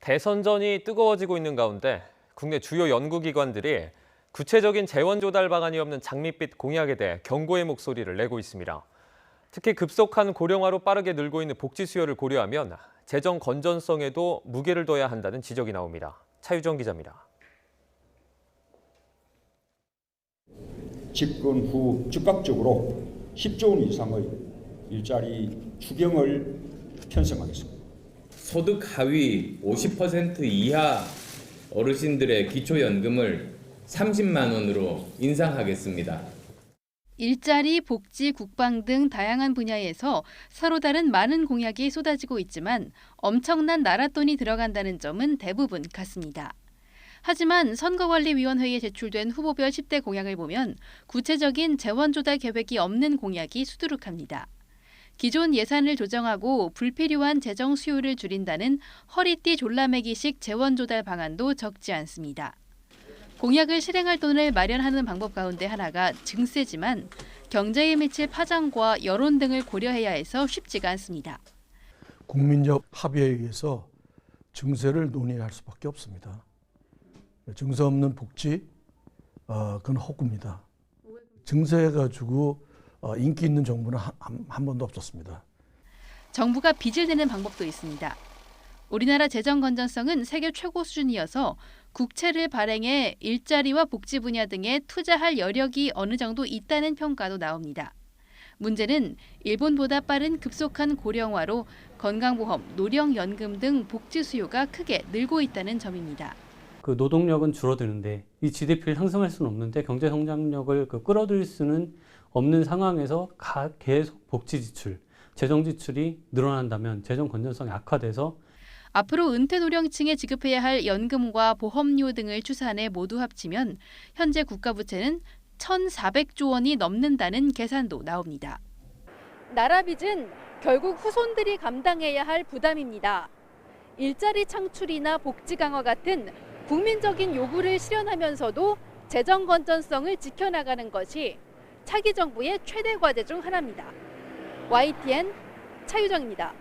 대선전이 뜨거워지고 있는 가운데 국내 주요 연구기관들이 구체적인 재원 조달 방안이 없는 장밋빛 공약에 대해 경고의 목소리를 내고 있습니다. 특히 급속한 고령화로 빠르게 늘고 있는 복지 수요를 고려하면 재정 건전성에도 무게를 둬야 한다는 지적이 나옵니다. 차유정 기자입니다. 집권 후 즉각적으로 10조 원 이상의 일자리 추경을 편성하겠습니다. 소득 하위 50% 이하 어르신들의 기초연금을 30만 원으로 인상하겠습니다. 일자리, 복지, 국방 등 다양한 분야에서 서로 다른 많은 공약이 쏟아지고 있지만 엄청난 나라 돈이 들어간다는 점은 대부분 같습니다. 하지만 선거관리위원회에 제출된 후보별 10대 공약을 보면 구체적인 재원 조달 계획이 없는 공약이 수두룩합니다. 기존 예산을 조정하고 불필요한 재정 수요를 줄인다는 허리띠 졸라매기식 재원 조달 방안도 적지 않습니다. 공약을 실행할 돈을 마련하는 방법 가운데 하나가 증세지만 경제에 미칠 파장과 여론 등을 고려해야 해서 쉽지가 않습니다. 국민적 합의에 의해서 증세를 논의할 수밖에 없습니다. 증세 없는 복지, 그건 허구입니다. 증세해가지고 인기 있는 정부는 한 번도 없었습니다. 정부가 빚을 내는 방법도 있습니다. 우리나라 재정 건전성은 세계 최고 수준이어서 국채를 발행해 일자리와 복지 분야 등에 투자할 여력이 어느 정도 있다는 평가도 나옵니다. 문제는 일본보다 빠른 급속한 고령화로 건강보험, 노령연금 등 복지 수요가 크게 늘고 있다는 점입니다. 그 노동력은 줄어드는데 이 GDP를 상승할 수는 없는데 경제 성장력을 끌어들일 수는 없는 상황에서 계속 복지 지출, 재정 지출이 늘어난다면 재정 건전성이 악화돼서 앞으로 은퇴 노령층에 지급해야 할 연금과 보험료 등을 추산해 모두 합치면 현재 국가 부채는 1,400조 원이 넘는다는 계산도 나옵니다. 나라 빚은 결국 후손들이 감당해야 할 부담입니다. 일자리 창출이나 복지 강화 같은 국민적인 요구를 실현하면서도 재정 건전성을 지켜나가는 것이 차기 정부의 최대 과제 중 하나입니다. YTN 차유정입니다.